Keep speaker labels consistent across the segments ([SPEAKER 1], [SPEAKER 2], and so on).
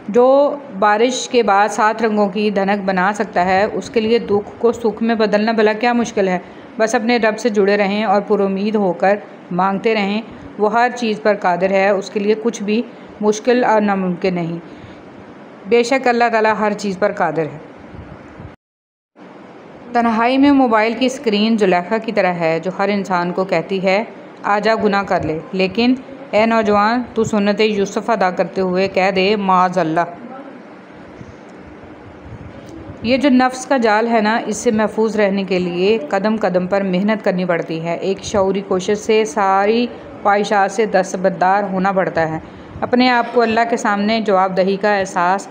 [SPEAKER 1] जो बारिश के बाद 7 रंगों की धनक बना सकता है, उसके लिए दुख को सुख में बदलना भला क्या मुश्किल है। बस अपने रब से जुड़े रहें और पुरुमीद होकर मांगते रहें। वो हर चीज़ पर कादिर है, उसके लिए कुछ भी मुश्किल और नामुमकिन नहीं। बेशक अल्लाह ताला हर चीज़ पर कादिर है। तन्हाई में मोबाइल की स्क्रीन जुलेखा की तरह है, जो हर इंसान को कहती है आजा गुनाह कर ले, लेकिन ए नौजवान, तू सुन्नत यूसुफ अदा करते हुए कह दे माज़अल्लाह। ये जो नफ्स का जाल है ना, इससे महफूज रहने के लिए कदम कदम पर मेहनत करनी पड़ती है। एक शऊरी कोशिश से सारी ख्वाहिशात से दस्तबरदार होना पड़ता है। अपने आप को अल्लाह के सामने जवाबदही का एहसास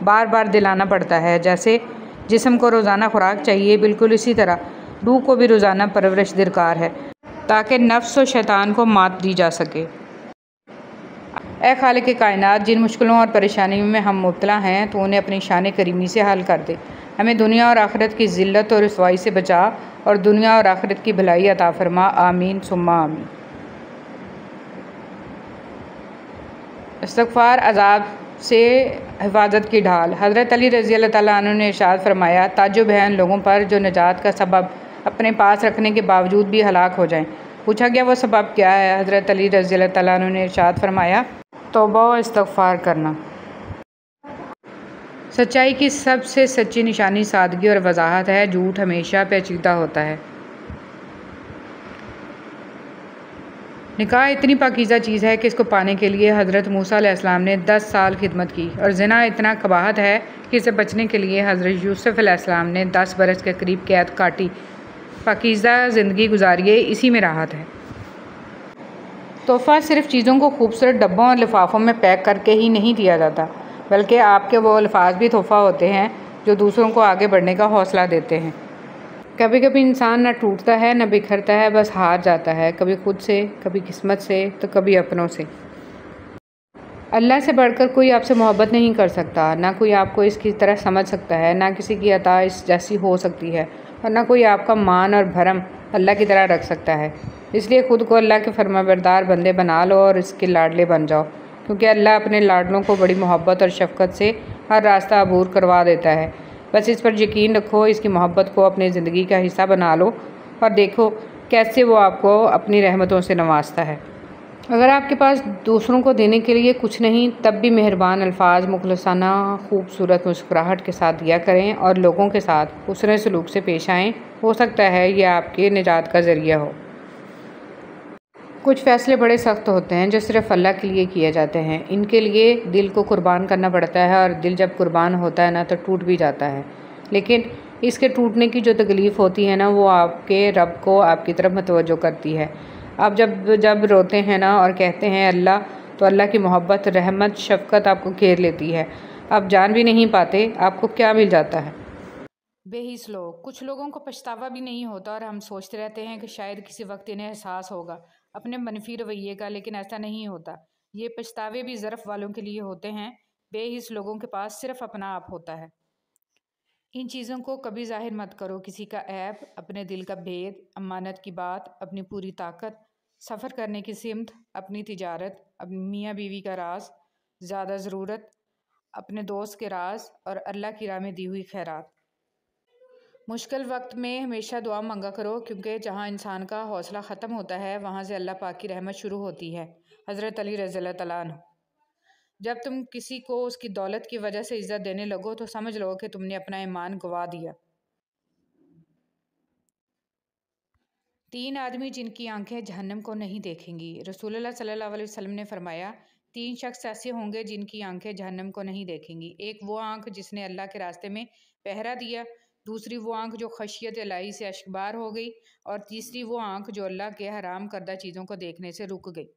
[SPEAKER 1] बार बार दिलाना पड़ता है। जैसे जिस्म को रोज़ाना खुराक चाहिए, बिल्कुल इसी तरह रूह को भी रोज़ाना परवरिश दरकार है, ताकि नफ्स और शैतान को मात दी जा सके। ए खालिक कायनात, जिन मुश्किलों और परेशानियों में हम मुब्तला हैं, तो उन्हें अपनी शान करीमी से हल कर दे। हमें दुनिया और आखिरत की ज़िल्लत और रुसवाई से बचा और दुनिया और आखिरत की भलाई अता फरमा। आमीन सुम्मा आमीन। इस्तग़फ़ार अज़ाब से हिफाजत की ढाल। हज़रत अली रज़ी अल्लाह तआला अन्हु ने इरशाद फरमाया, ताज्जुब है उन लोगों पर जो निजात का सबब अपने पास रखने के बावजूद भी हलाक हो जाएं। पूछा गया वो सबब क्या है? हज़रत अली रज़ी अल्लाह तआला अन्हु ने इरशाद फरमाया, तौबा व इस्तग़फ़ार करना। सच्चाई की सबसे सच्ची निशानी सादगी और वजाहत है। झूठ हमेशा पेचीदा होता है। निकाह इतनी पाकीज़ा चीज़ है कि इसको पाने के लिए हज़रत मूसा अलैहिस्सलाम ने 10 साल खिदमत की, और ज़िना इतना कबाहत है कि इसे बचने के लिए हज़रत यूसुफ अलैहिस्सलाम ने 10 बरस के करीब कैद काटी। पाकीज़ा ज़िंदगी गुजारिए, इसी में राहत है। तोहफ़ा सिर्फ़ चीज़ों को खूबसूरत डब्बों और लिफाफों में पैक करके ही नहीं दिया जाता, बल्कि आपके वो अल्फाज भी तोहफ़ा होते हैं जो दूसरों को आगे बढ़ने का हौसला देते हैं। कभी कभी इंसान न टूटता है न बिखरता है, बस हार जाता है, कभी खुद से, कभी किस्मत से, तो कभी अपनों से। अल्लाह से बढ़कर कोई आपसे मोहब्बत नहीं कर सकता, ना कोई आपको इसकी तरह समझ सकता है, ना किसी की अता इस जैसी हो सकती है, और ना कोई आपका मान और भरम अल्लाह की तरह रख सकता है। इसलिए ख़ुद को अल्लाह के फरमाबरदार बंदे बना लो और इसके लाडले बन जाओ, क्योंकि अल्लाह अपने लाडलों को बड़ी मोहब्बत और शफ़क़त से हर रास्ता अबूर करवा देता है। बस इस पर यकीन रखो, इसकी मोहब्बत को अपनी ज़िंदगी का हिस्सा बना लो और देखो कैसे वो आपको अपनी रहमतों से नवाजता है। अगर आपके पास दूसरों को देने के लिए कुछ नहीं, तब भी मेहरबान अल्फाज मुखलसाना खूबसूरत मुस्कुराहट के साथ दिया करें और लोगों के साथ हुस्न सलूक से पेश आएँ। हो सकता है यह आपके निजात का ज़रिया हो। कुछ फ़ैसले बड़े सख्त होते हैं जो सिर्फ़ अल्लाह के लिए किए जाते हैं। इनके लिए दिल को कुर्बान करना पड़ता है, और दिल जब कुर्बान होता है ना, तो टूट भी जाता है। लेकिन इसके टूटने की जो तकलीफ़ होती है ना, वो आपके रब को आपकी तरफ मतवज्जो करती है। आप जब रोते हैं ना और कहते हैं अल्लाह, तो अल्लाह की मोहब्बत, रहमत, शफ़क़त आपको घेर लेती है। आप जान भी नहीं पाते आपको क्या मिल जाता है। बेहिस लोग, कुछ लोगों को पछतावा भी नहीं होता, और हम सोचते रहते हैं कि शायद किसी वक्त इन्हें एहसास होगा अपने मनफी रवैये का, लेकिन ऐसा नहीं होता। ये पछतावे भी ज़रफ़ वालों के लिए होते हैं। बेहिस लोगों के पास सिर्फ अपना आप होता है। इन चीज़ों को कभी ज़ाहिर मत करो, किसी का ऐब, अपने दिल का भेद, अमानत की बात, अपनी पूरी ताकत, सफ़र करने की सिमत, अपनी तिजारत, अपनी मियाँ बीवी का राज, ज़्यादा ज़रूरत, अपने दोस्त के राज, और अल्लाह की राह में दी हुई खैरात। मुश्किल वक्त में हमेशा दुआ मांगा करो, क्योंकि जहाँ इंसान का हौसला ख़त्म होता है, वहाँ से अल्लाह पाक की रहमत शुरू होती है। हज़रत अली रज़ी अल्लाह तआला अन्हु। जब तुम किसी को उसकी दौलत की वजह से इज़्ज़त देने लगो, तो समझ लो कि तुमने अपना ईमान गंवा दिया। 3 आदमी जिनकी आंखें जहन्नम को नहीं देखेंगी। रसूलुल्लाह सल्लल्लाहु अलैहि वसल्लम ने फरमाया, 3 शख्स ऐसे होंगे जिनकी आंखें जहन्नम को नहीं देखेंगी। एक वो आंख जिसने अल्लाह के रास्ते में पहरा दिया, दूसरी वो आंख जो खशियत इलाही से अश्कबार हो गई, और तीसरी वो आंख जो अल्लाह के हराम करदा चीज़ों को देखने से रुक गई।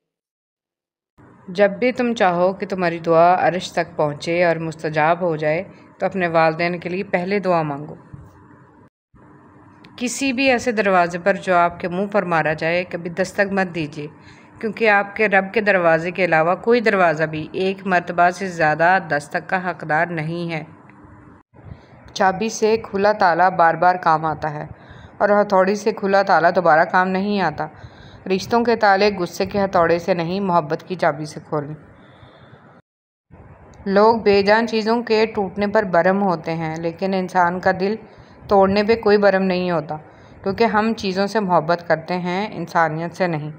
[SPEAKER 1] जब भी तुम चाहो कि तुम्हारी दुआ अर्श तक पहुँचे और मुस्तजाब हो जाए, तो अपने वालिदैन के लिए पहले दुआ मांगो। किसी भी ऐसे दरवाज़े पर जो आपके मुंह पर मारा जाए, कभी दस्तक मत दीजिए, क्योंकि आपके रब के दरवाज़े के अलावा कोई दरवाज़ा भी एक मर्तबा से ज़्यादा दस्तक का हकदार नहीं है। चाबी से खुला ताला बार बार काम आता है, और हथौड़ी से खुला ताला दोबारा काम नहीं आता। रिश्तों के ताले गुस्से के हथौड़े से नहीं, मोहब्बत की चाबी से खोलें। लोग बेजान चीज़ों के टूटने पर बरहम होते हैं, लेकिन इंसान का दिल तोड़ने पे कोई बरहम नहीं होता, क्योंकि हम चीज़ों से मोहब्बत करते हैं, इंसानियत से नहीं।